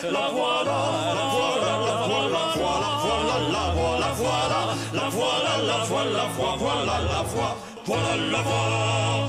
la voilà, la voilà, la voilà, la voilà, la voilà, la voilà, la voilà, la voilà, la voilà, voilà la voix, voilà la voix.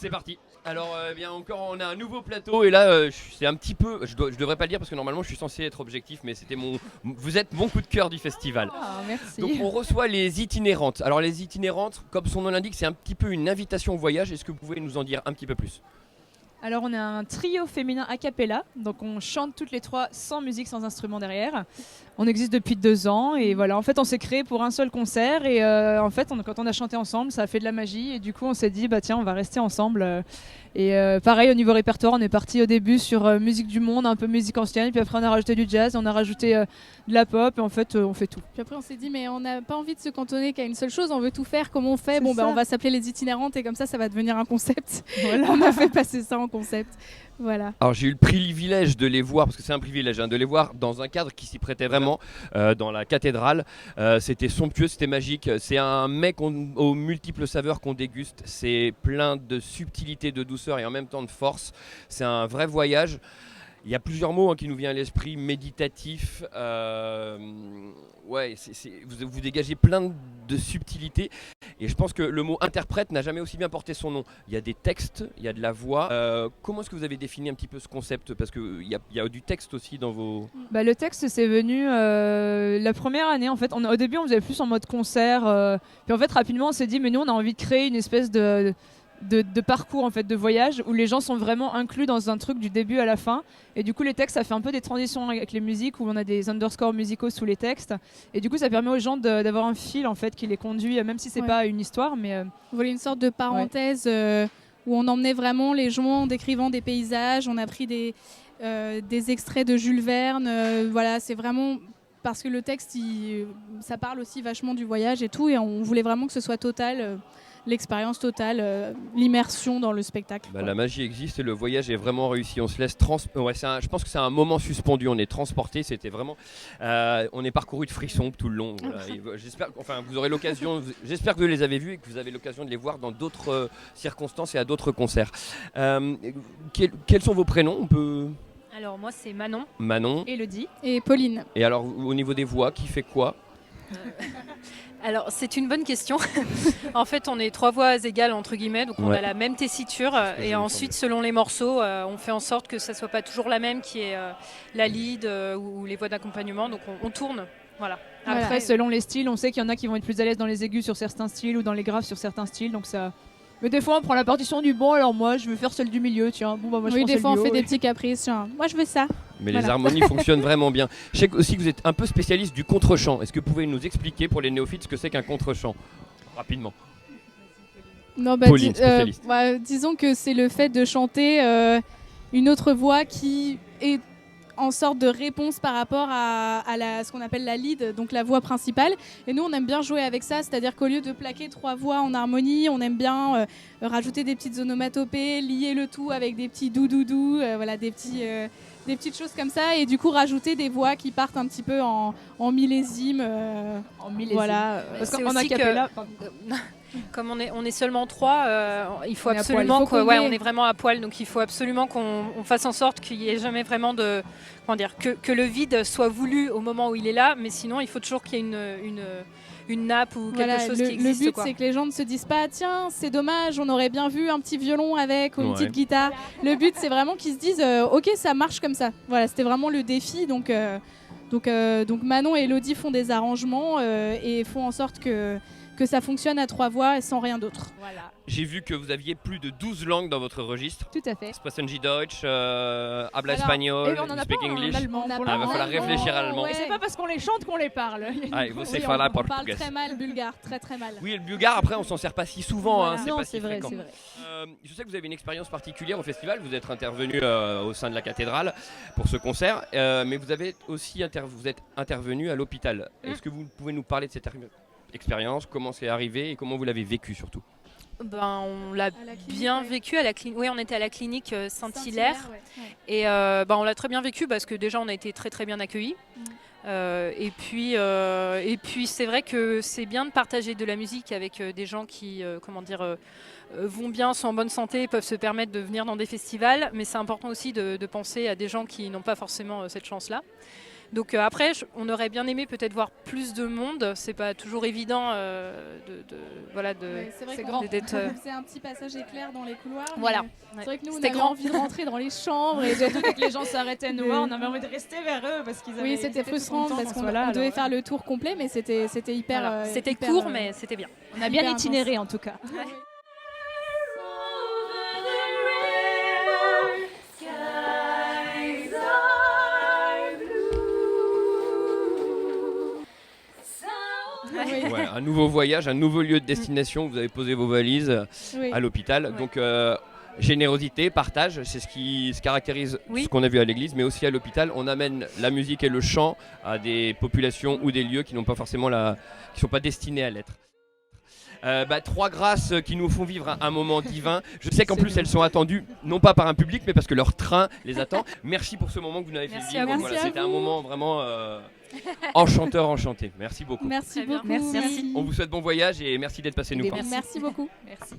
C'est parti. Alors bien encore on a un nouveau plateau et là c'est un petit peu, je devrais pas le dire parce que normalement je suis censé être objectif mais vous êtes mon coup de cœur du festival. Ah, merci. Donc on reçoit les itinérantes. Alors les itinérantes, comme son nom l'indique, c'est un petit peu une invitation au voyage. Est-ce que vous pouvez nous en dire un petit peu plus ? Alors on a un trio féminin a cappella, donc on chante toutes les trois sans musique, sans instrument derrière. On existe depuis 2 ans et voilà, en fait on s'est créé pour un seul concert et en fait quand on a chanté ensemble ça a fait de la magie et du coup on s'est dit bah tiens on va rester ensemble. Et pareil au niveau répertoire on est parti au début sur musique du monde, un peu musique ancienne, puis après on a rajouté du jazz, on a rajouté de la pop et en fait on fait tout. Puis après on s'est dit mais on n'a pas envie de se cantonner qu'à une seule chose, on veut tout faire, comment on fait? C'est Bon bah ça. on va s'appeler les itinérantes et comme ça va devenir un concept. Voilà. On a fait passer ça en concept. Voilà. Alors j'ai eu le privilège de les voir, parce que c'est un privilège, de les voir dans un cadre qui s'y prêtait vraiment, dans la cathédrale. C'était somptueux, c'était magique. C'est un mec aux multiples saveurs qu'on déguste. C'est plein de subtilité, de douceur et en même temps de force. C'est un vrai voyage. Il y a plusieurs mots qui nous viennent à l'esprit, méditatif. Ouais, vous dégagez plein de subtilité. Et je pense que le mot interprète n'a jamais aussi bien porté son nom. Il y a des textes, il y a de la voix. Comment est-ce que vous avez défini un petit peu ce concept ? Parce qu'il y a du texte aussi dans vos... Bah, le texte c'est venu la première année en fait. Au début on faisait plus en mode concert. Puis en fait rapidement on s'est dit mais nous on a envie de créer une espèce de parcours en fait, de voyage où les gens sont vraiment inclus dans un truc du début à la fin et du coup les textes ça fait un peu des transitions avec les musiques où on a des underscores musicaux sous les textes et du coup ça permet aux gens d'avoir un fil en fait qui les conduit même si c'est pas une histoire mais On voulait une sorte de parenthèse où on emmenait vraiment les gens en décrivant des paysages, on a pris des extraits de Jules Verne, voilà c'est vraiment parce que le texte ça parle aussi vachement du voyage et tout et on voulait vraiment que ce soit total. L'expérience totale, l'immersion dans le spectacle. La magie existe et le voyage est vraiment réussi. On se laisse je pense que c'est un moment suspendu. On est transporté. C'était vraiment. On est parcouru de frissons tout le long. Voilà. Vous aurez l'occasion. J'espère que vous les avez vus et que vous avez l'occasion de les voir dans d'autres circonstances et à d'autres concerts. Quels sont vos prénoms ? On peut. Alors moi c'est Manon. Manon. Élodie. Et Pauline. Et alors au niveau des voix, qui fait quoi ? Alors c'est une bonne question. En fait on est 3 voix égales entre guillemets, donc on a la même tessiture et ensuite selon les morceaux on fait en sorte que ça soit pas toujours la même qui est la lead ou les voix d'accompagnement, donc on tourne. Voilà. Après selon les styles on sait qu'il y en a qui vont être plus à l'aise dans les aigus sur certains styles ou dans les graves sur certains styles donc ça... Mais des fois on prend la partition du bon alors moi je veux faire celle du milieu tiens. Bon, bah, moi, je prends des celle fois du on haut, fait des petits caprices, genre, moi je veux ça. Mais les harmonies fonctionnent vraiment bien. Je sais aussi que vous êtes un peu spécialiste du contre-champ. Est-ce que vous pouvez nous expliquer pour les néophytes ce que c'est qu'un contre-champ ? Rapidement. Non, Pauline, spécialiste. Disons que c'est le fait de chanter une autre voix qui est en sorte de réponse par rapport à ce qu'on appelle la lead, donc la voix principale. Et nous, on aime bien jouer avec ça, c'est-à-dire qu'au lieu de plaquer 3 voix en harmonie, on aime bien rajouter des petites onomatopées, lier le tout avec des petits dou-dou-dou, voilà, des petites choses comme ça, et du coup rajouter des voix qui partent un petit peu en millésime. Voilà. Parce C'est qu'en aussi acapella, comme on est seulement 3, il faut On est à absolument poil. Il faut ouais, combler. on est vraiment à poil, donc il faut absolument qu'on fasse en sorte qu'il n'y ait jamais vraiment de comment dire que le vide soit voulu au moment où il est là, mais sinon il faut toujours qu'il y ait une nappe ou quelque Voilà, chose le qui existe. but, quoi. c'est que les gens ne se disent pas tiens, c'est dommage, on aurait bien vu un petit violon avec ou une Ouais. petite guitare. Le but, c'est vraiment qu'ils se disent ok, ça marche comme ça. Voilà, c'était vraiment le défi. Donc Manon et Elodie font des arrangements et font en sorte que ça fonctionne à 3 voix et sans rien d'autre. Voilà, J'ai vu que vous aviez plus de 12 langues dans votre registre. tout à fait. Sprechen Sie Deutsch, habla Alors, espagnol, Et on en you a speak pas en English. allemand. On a pour pas Ah, il va le falloir moment. réfléchir allemand. Et c'est pas parce qu'on les chante qu'on les parle. Ah, il faut Oui, se on faire la parle portugaise. très mal bulgare, très très mal. Oui, le bulgare, après, on s'en sert pas si souvent, hein, Voilà. c'est Non, pas c'est si vrai, fréquent. c'est vrai. Je sais que vous avez une expérience particulière au festival, vous êtes intervenu au sein de la cathédrale pour ce concert, mais vous avez aussi vous êtes intervenu à l'hôpital. Est-ce que vous pouvez nous parler de cette expérience, comment c'est arrivé et comment vous l'avez vécu surtout? Ben, on l'a À la clinique, bien ouais. vécu à la clinique. Oui, on était à la clinique Saint-Hilaire. ouais. Et ben, on l'a très bien vécu parce que déjà on a été très très bien accueillis. Et puis c'est vrai que c'est bien de partager de la musique avec des gens qui vont bien, sont en bonne santé, peuvent se permettre de venir dans des festivals. Mais c'est important aussi de penser à des gens qui n'ont pas forcément cette chance-là. Donc après, on aurait bien aimé peut-être voir plus de monde. C'est pas toujours évident Ouais, c'est vrai c'est qu'on grand. d'être, faisait un petit passage éclair dans les couloirs. mais Voilà. C'est vrai que nous, on C'était avait grand. envie de rentrer dans les chambres. Et Surtout dès que les gens s'arrêtaient nous De- voir, on avait envie de rester vers eux parce qu'ils avaient. oui, c'était tous frustrant contents parce qu'on soit là, on devait alors, faire le tour complet, mais c'était hyper. Voilà. C'était hyper, court, mais c'était bien. On a bien hyper itinéré en tout cas. Oui. Ouais, un nouveau voyage, un nouveau lieu de destination, vous avez posé vos valises Oui. à l'hôpital. Ouais. Donc générosité, partage, c'est ce qui se caractérise Oui. ce qu'on a vu à l'église, mais aussi à l'hôpital, on amène la musique et le chant à des populations ou des lieux qui n'ont pas forcément qui sont pas destinés à l'être. 3 grâces qui nous font vivre un moment divin. Je sais qu'en plus elles sont attendues non pas par un public mais parce que leur train les attend. Merci pour ce moment que vous nous avez fait Merci vivre. à vous. Merci à C'était un vous. moment vraiment enchanté. Merci beaucoup. Merci Très bien. beaucoup. Merci. On vous souhaite bon voyage et merci d'être passé nous Et voir. Merci beaucoup. Merci.